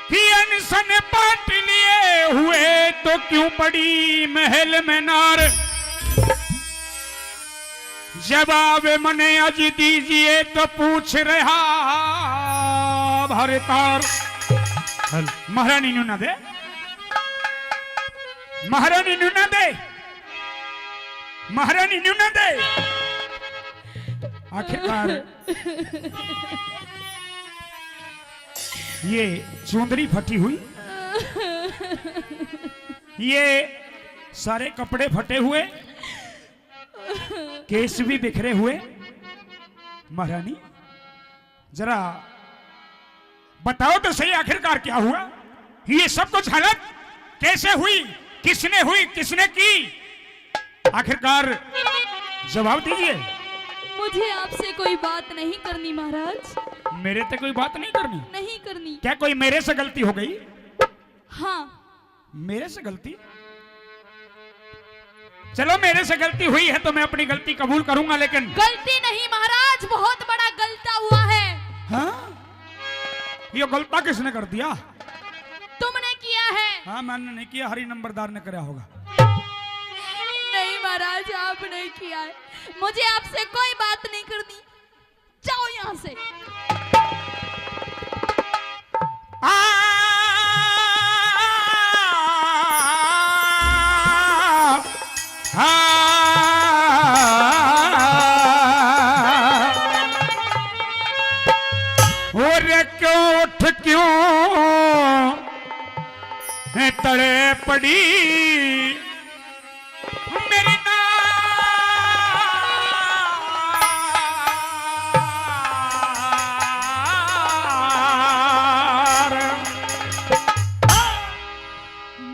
कि अनसन पाट लिए हुए तो क्यों पड़ी महल में नार। जवाब मने अज दीजिए तो पूछ रहा भरतार। महारानी नु ना दे, महारानी नु ना दे, महारानी नु ना दे। आखिरकार ये चुंदरी फटी हुई, ये सारे कपड़े फटे हुए, केस भी बिखरे हुए। महारानी जरा बताओ तो सही आखिरकार क्या हुआ? ये सब कुछ हालत कैसे हुई, किसने हुई, किसने की? आखिरकार जवाब दीजिए। मुझे आपसे कोई बात नहीं करनी महाराज। मेरे से कोई बात नहीं करनी? नहीं करनी। क्या कोई मेरे से गलती हो गई? हाँ। मेरे से गलती? चलो मेरे से गलती हुई है तो मैं अपनी गलती कबूल करूंगा, लेकिन गलती नहीं महाराज, बहुत बड़ा गलता हुआ है। हाँ? ये गलता किसने कर दिया? तुमने किया है। हाँ मैंने नहीं किया, हरी नंबरदार ने कराया होगा। नहीं महाराज आपने किया है। मुझे आपसे कोई बात नहीं करनी, जाओ यहाँ से। और क्यों उठ क्यों तड़े पड़ी मेरी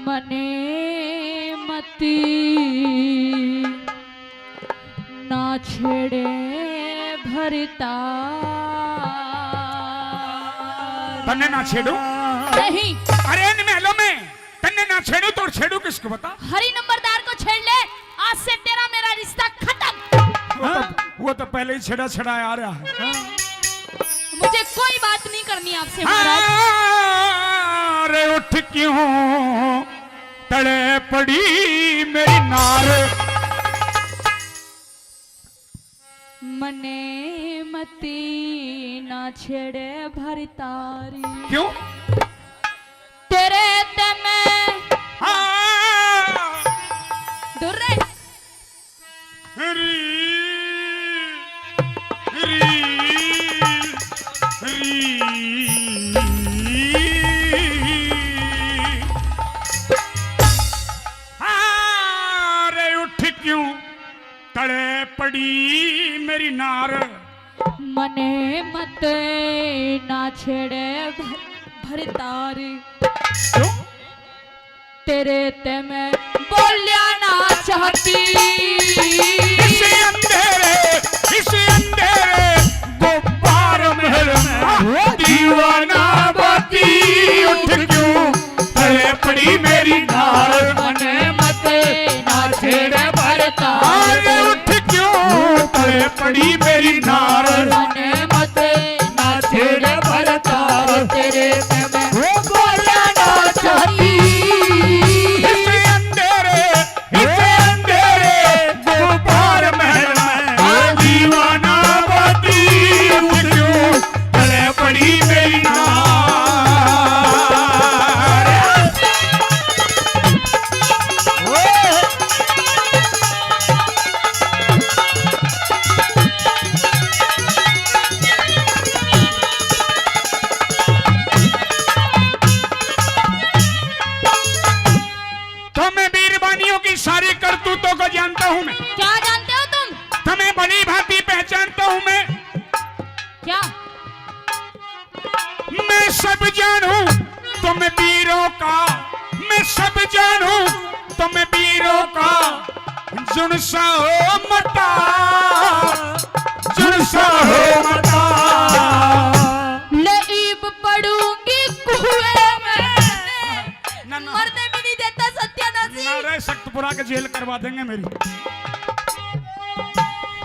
मने मती ना छेड़े भरता। तन्ने ना छेड़ू? नहीं। अरे इन महलों में तन्ने ना छेड़ू तो छेड़ू किसको बता? हरी नंबरदार को छेड़ ले, आज से तेरा मेरा रिश्ता खत्म। वो तो पहले ही छेड़ा छेड़ा आ रहा है। मुझे कोई बात नहीं करनी आपसे महाराज। अरे उठ क्यों तड़े पड़ी मेरी नार। मने मती ना छेड़े भरतारी। क्यों? तेरे ते में दूर रे। अरे उठ क्यों तड़े पड़ी मेरी नार। मने मत ना छेड़े भरतारी। क्यों? तेरे ते मैं बोलिया ना चाहती। इस अंधेरे गुब्बार महल में दीवाना बाती। उठ क्यों तड़े पड़ी मेरी नार। मने मत ना छेड़े भरतारी। उठ क्यों तड़े पड़ी मेरी नार। मने मत ना छेड़े भरतारी। तेरे ते मैं बोलिया ना चाहती। इस अंधेरे गुब्बार महल में दीवाना बाती। उठ क्यों तड़े पड़ी मेरी नार। सारी करतूतों को जानता हूं मैं। क्या जानते हो तुम? तुम्हें भली भांति पहचानता हूं मैं। क्या? मैं सब जानू तुम वीरों का, मैं सब जानू तुम वीरों का। जुनसा हो मता, जुनसा हो मता। लईब पड़ूंगी कुएं में, मरने भी नहीं देता सत्यानाशी। नारे सख्तपुरा के जेल करवा देंगे मेरी।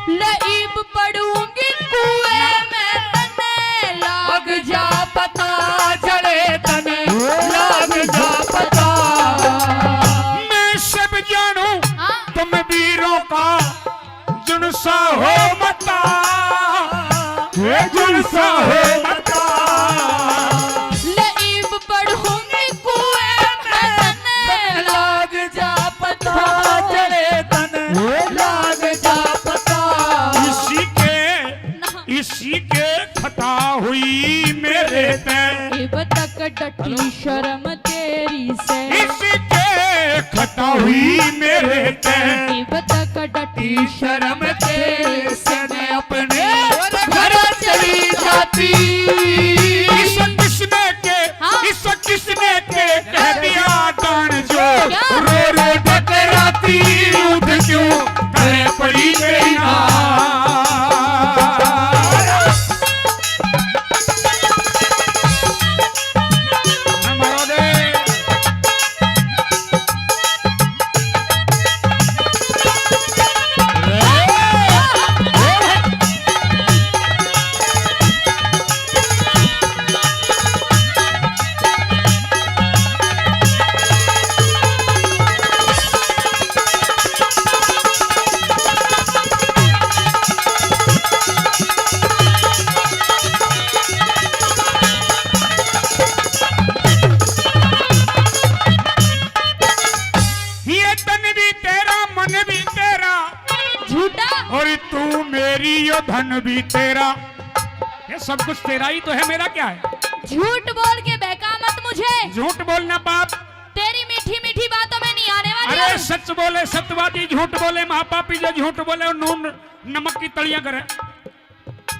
लईब पड़ूंगी कुएं में, तने लाग जा पता चले तने। मेरे ते इब तक डटी शर्म तेरी से इसके खता हुई मेरे ते इब तक डटी शर्म तेरे से मैं अपने घर चली जाती इस किसने के इस किसने के कह दिया दान जो रो रो टकराती उठ क्यों करे पड़ी मेरी धन भी तेरा ये सब कुछ तेरा ही तो है मेरा क्या है झूठ बोल के बहका मत मुझे झूठ बोलना पाप तेरी मीठी मीठी बातों में नहीं आने वाली अरे सच बोले सत्यवादी झूठ बोले महापापी जो झूठ बोले और नून नमक की तलियां करे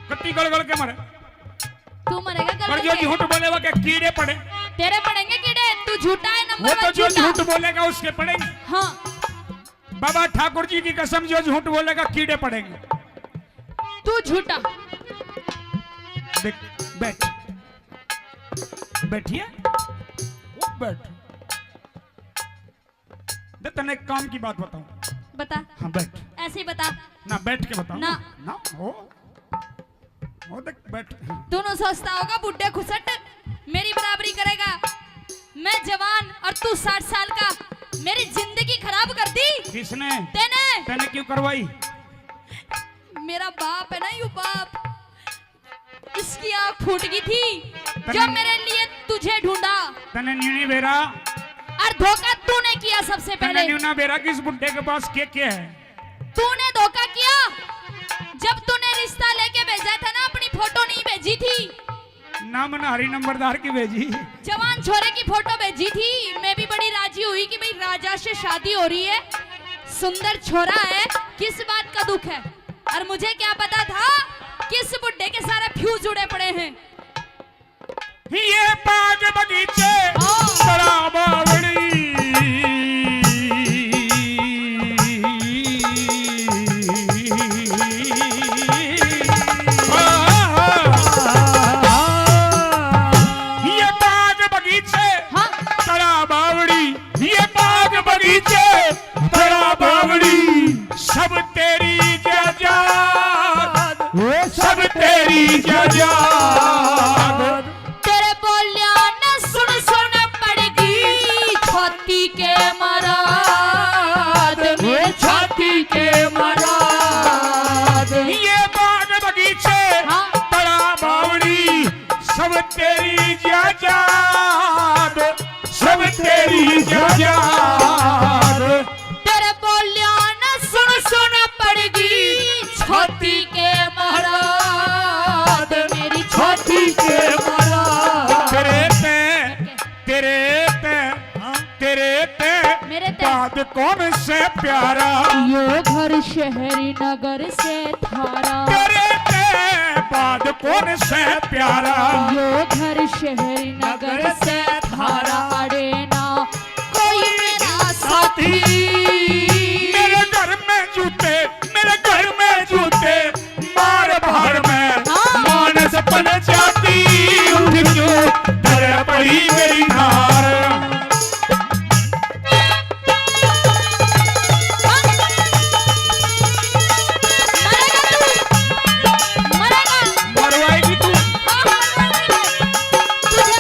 कत्ती गड़ के मरे तू मरेगा और जो झूठ बोले वो क्या कीड़े पड़े तेरे पड़ेंगे कीड़े तू झूठा है नंबर वो तो जो झूठ बोलेगा उसके पड़ेंगे हाँ बाबा ठाकुर जी की कसम जो झूठ बोलेगा कीड़े पड़ेंगे तू झूठा देख बैठ बैठिए बैठ देख तने एक काम की बात बताऊं बता हाँ बैठ ऐसे ही बता ना बैठ के बताओ ना ना हो देख बैठ दोनों सोचता होगा बुड्ढे खुसट मेरी बराबरी करेगा मैं जवान और तू 60 साल का मेरी जिंदगी खराब कर दी किसने तेने क्यों करवाई मेरा बाप है ना यू बाप इसकी आंख फूट गई थी जो मेरे लिए तुझे ढूंढा तने न्यूनी बेरा और धोखा तूने किया सबसे पहले न्यूना बेरा किस बुड्ढे के पास क्या है तूने धोखा किया जब तूने रिश्ता लेके भेजा था ना अपनी फोटो नहीं भेजी थी ना मैंने हरी नंबरदार की भेजी जवान छोरे की फोटो भेजी थी मैं भी बड़ी राजी हुई कि भाई राजा से शादी हो रही है सुंदर छोरा है किस बात का दुख है और मुझे क्या पता था किस बुड्ढे के सारे फ्यूज उड़े पड़े हैं ये बाग बगीचे बराबरी ये बाग बगीचे बड़ा बावड़ी ये बाग बगीचे बड़ा बावड़ी सब तेरी सब तेरी जायदाद तेरे बोलिया न सुन सुन पड़ेगी छाती के मराद छाती के मराद ये बाग बगीचे बड़ा बावड़ी सब तेरी जायदाद सब तेरी जायदाद तेरे बोलिया न सुन सुन पड़ेगी छाती के महाराज मेरी छाती के महाराज तेरे पे मेरे बाद कौन से प्यारा यो घर शहरी नगर से थारा तेरे पे बाद कौन से प्यारा यो घर शहरी नगर से थारा अड़े ना कोई मेरा साथी मेरे घर में जूते मार बाहर में मानस पन जाती उठ क्यों धर पड़ी मेरी नार मरेगा मरवाएगी तू तुझे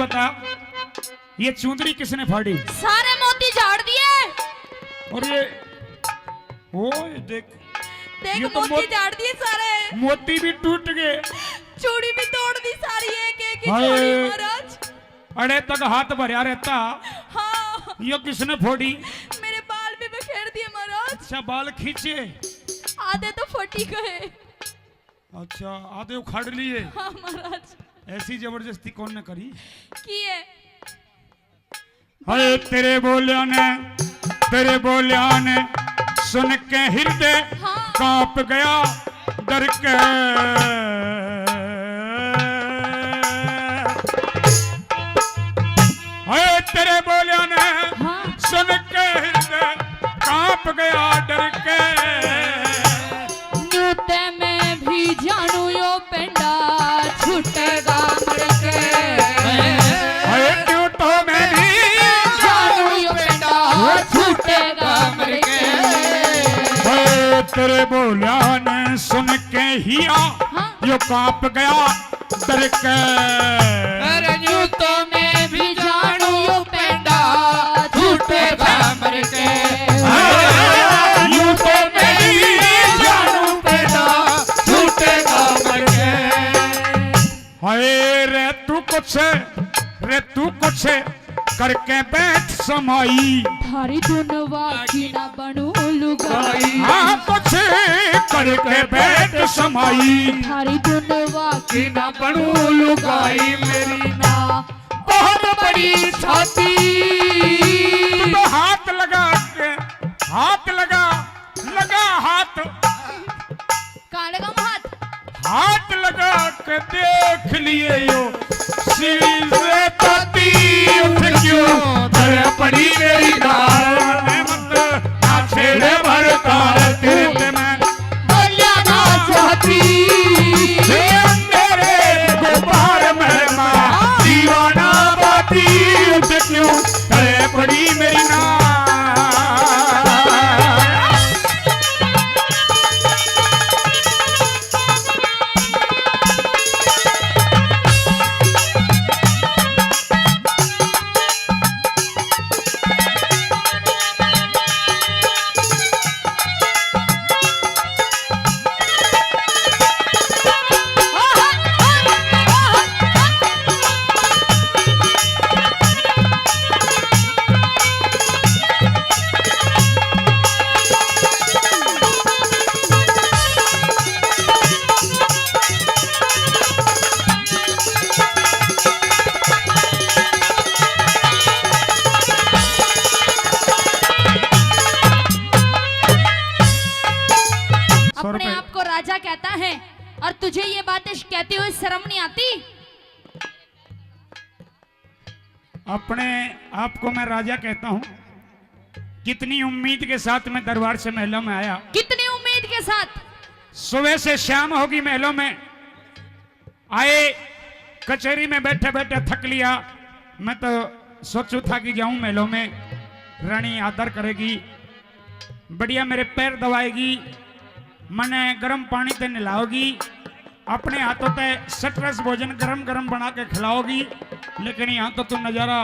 बता, ये चुंदरी किसने फाड़ी? सारे मोती झाड़ दिए। और ये ओ देख देख ये तो मोती झाड़ दिए सारे, मोती भी टूट गए, चूड़ी भी तोड़ दी सारी, एक एक ही हाय। छोड़ी महाराज। अड़े तक हाथ भरया रहता। हाँ ये किसने फोड़ी? मेरे बाल भी बिखेर दिए महाराज। अच्छा बाल खींचे, आधे तो फटी गए। अच्छा आधे उखाड़ लिए। हाँ महाराज। ऐसी जबरदस्ती कौन ने करी? किए। अरे तेरे बोलिया ने सुन के हृदय हाँ। कांप गया डर के। अरे तेरे बोलिया ने हाँ। सुन के हृदय कांप गया डर के। न्यूते में भी जानू यो पेंडा छूटेगा मर के। अरे न्यूटों में भी जानू यो पेंडा छूटेगा मर के। अरे तेरे बोलिया ने सुन के हिया हाँ। यो कांप गया डर के। अरे न्यूटों में भी जानू यो पेंडा छूटेगा मर के। न्यूटों में भी जानू पेंडा छूटेगा मर के। हाय रे तू कुछ करके बैठ समाई। थारी दुनवा की ना बनू लुगाई। हाँ कुछ करके बैठ समाई। थारी दुनवा की ना बनू लुगाई मेरी ना बहुत बड़ी छाती। तू तो हाथ लगा हाथ कहाँ लगा हाथ? हाथ लगा के देख लिए यो सीढ़ी से ताती उठ क्यों तेरे पड़ी मेरी दाल में मत ना छेड़े भर तार तेरे में बोलिया ना चाहती। मेरे गोपाल में माँ दीवाना बाती उठ क्यों तेरे पड़ी मेरी ना। अपने आप को राजा कहता है और तुझे ये बातें कहते हुए शर्म नहीं आती? अपने आप को मैं राजा कहता हूँ। कितनी उम्मीद के साथ मैं दरबार से महलों में आया। कितनी उम्मीद के साथ? सुबह से शाम होगी महलों में आए, कचहरी में बैठे बैठे थक लिया। मैं तो सोचू था कि जाऊं महलों में, रानी आदर करेगी, बढ़िया मेरे पैर दबाएगी, मने गर्म पानी से नहलाओगी, अपने हाथों से सटरस भोजन गरम गरम बना के खिलाओगी। लेकिन यहाँ तो तुम नजारा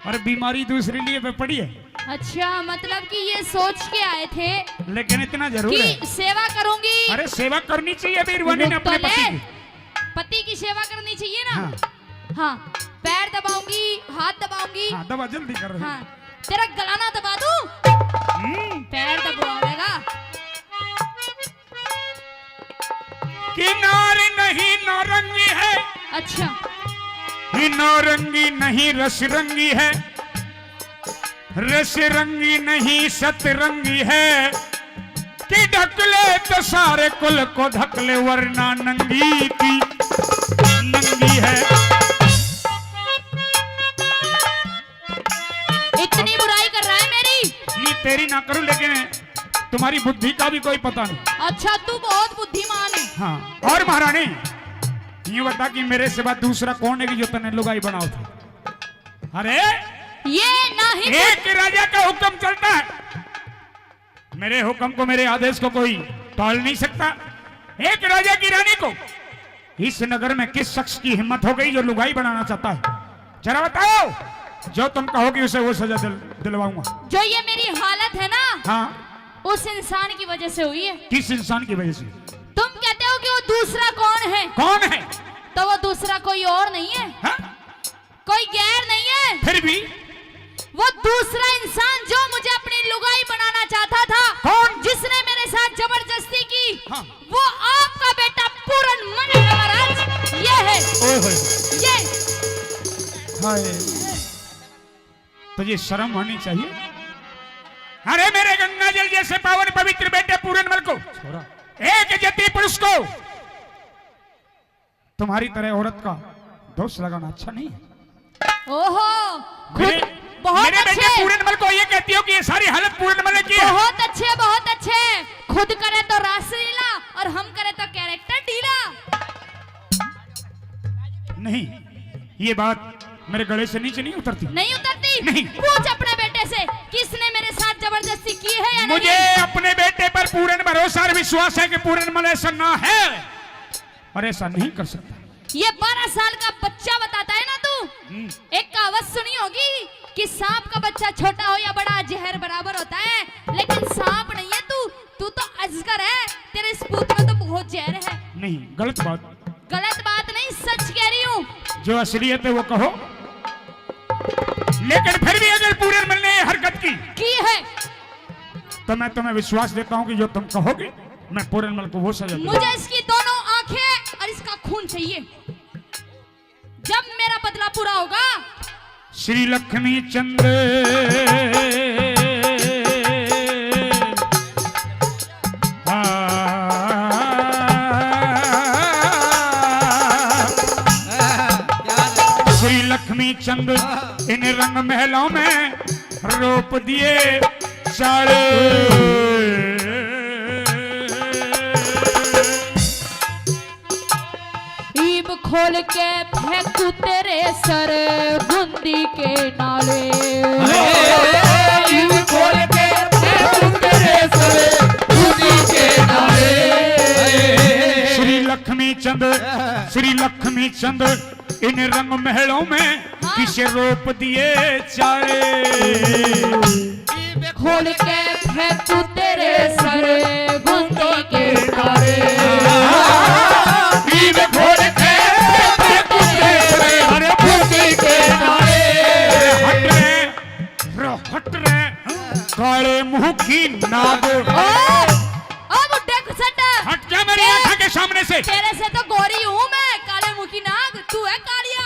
और बीमारी दूसरे लिए पे पड़ी है। अच्छा मतलब कि ये सोच के आए थे लेकिन इतना जरूर है। कि सेवा करूंगी। अरे सेवा करनी चाहिए बीरवानी ने अपने रुक तो पति ले। की। पति की सेवा करनी चाहिए ना। हाँ। हाँ पैर दबाऊंगी, हाथ दबाऊंगी। हाँ दबा जल्दी कर रहे हाँ तेरा गला ना दबा दूं? पैर दबाएगा। किनार नहीं नौरंगी है, अच्छा ही नौरंगी नहीं रस रंगी है, रस रंगी नहीं सतरंगी है, कि ढकले तो सारे कुल को ढकले वरना नंगी की नंगी है। इतनी बुराई कर रहा है मेरी? नहीं तेरी ना करूं, लेकिन तुम्हारी बुद्धि का भी कोई पता नहीं। अच्छा तू बहुत बुद्धिमान है। हाँ और महारानी ये बता कि मेरे सिवा दूसरा कौन है कि जो तने लुगाई बनाओ था? अरे ये नहीं एक राजा का हुक्म चलता है, मेरे हुक्म को मेरे आदेश को कोई टाल नहीं सकता। एक राजा की रानी को इस नगर में किस शख्स की हिम्मत हो गई जो लुगाई बनाना चाहता है? जरा बताओ। जो तुम कहोगी उसे वो सजा दिलवाऊंगा। जो ये मेरी हालत है ना, हाँ, उस इंसान की वजह से हुई है। किस इंसान की वजह से? तुम कहते हो कि वो दूसरा कौन है? कौन है? तो वो दूसरा कोई और नहीं है, हाँ? कोई गैर नहीं है। फिर भी वो दूसरा इंसान जो मुझे अपनी लुगाई बनाना चाहता था, कौन? जिसने मेरे साथ जबरदस्ती की, हाँ। वो आपका बेटा पूरनमल है महाराज। ये है, ओए होए, ये हाय, तुझे शर्म आनी चाहिए। अरे मेरे गंगा जल जैसे पावन पवित्र बेटे पूरनमल को, एक जति पुरुष को तुम्हारी तरह औरत का दोष लगाना अच्छा नहीं है। ओहो, मेरे, बहुत मेरे बेटे अच्छे, पूरनमल को ये कहती हो कि ये सारी हालत पूरनमल की है। बहुत अच्छे, बहुत अच्छे। खुद करे तो रासलीला और हम करे तो कैरेक्टर ढीला। नहीं, ये बात मेरे गले से नीचे नहीं उतरती। नहीं उतरती? नहीं। पूछ अपने बेटे से, किसने मेरे साथ जबरदस्ती की है या मुझे नहीं? अपने बेटे पर पूर्ण भरोसा और विश्वास है कि पूरनमल ऐसा ना है और ऐसा नहीं कर सकता। ये 12 साल का बच्चा बताता है ना तू। एक कहावत सुनी होगी कि सांप का बच्चा छोटा हो या बड़ा जहर बराबर होता है, लेकिन सांप नहीं है तू, तू तो अजगर है। तेरे इस पूत में तो बहुत जहर है। नहीं, गलत बात। गलत बात नहीं, सच कह रही हूँ। जो असलियत है वो कहो। लेकिन फिर भी अगर पूरनमल ने हरकत की है तो मैं तुम्हें विश्वास देता हूं कि जो तुम कहोगे मैं पूरनमल को वो सजा दूंगा। मुझे इसकी दोनों आंखें और इसका खून चाहिए। जब मेरा बदला पूरा होगा। श्री लक्ष्मी चंद श्री लक्ष्मी चंद इन रंग महलों में रोप दिए चाले। ईब खोल के फेंकू तेरे सर बूंदी के नाले। ईब खोल के फेंकू तेरे सर बूंदी के नाले। श्री लक्ष्मी चंद इन रंग महलों में किसे रोप दिए चाले। खोल के फेंकू तेरे सर बूंदी के नाले। ईब खोल के फेंकू तेरे सर बूंदी के नाले। हट रे काले मुंह की नाग। हट जा मेरी आंखों के सामने से। तेरे से तो गोरी हूँ मैं, काले मुंह की नाग तू है कालिया।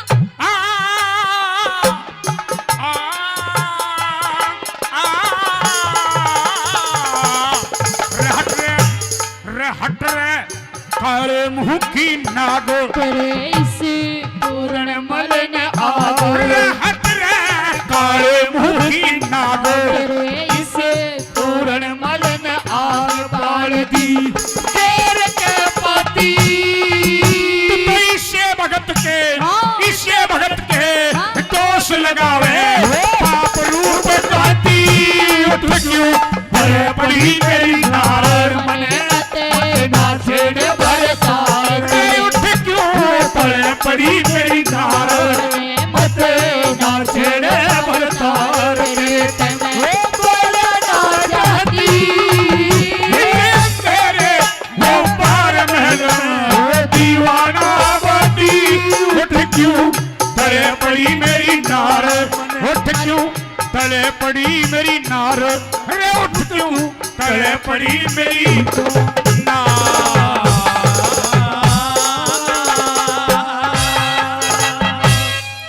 हट रे काले मुंह की नाग। तेरे इस पूरनमल ने आग। हट रे काले मुंह की नाग। तेरे इस पूरनमल ने आग बाल दी तेरे के पाती। इससे भगत के हाँ। इससे भगत के हाँ। दोष लगावे पाप रूप गाती। उठ क्यों भरे पड़ी मेरी नार मने ना छेड़े भरतार। उठ क्यों भरे पड़ी मेरी नार मत ना छेड़े भरतार। बोले ना चाहती तेरे वो पार महल दीवाना बदी। उठ क्यों तले पड़ी मेरी नार। उठ क्यों तले पड़ी मेरी नार। अरे उठ क्यों तले पड़ी मेरी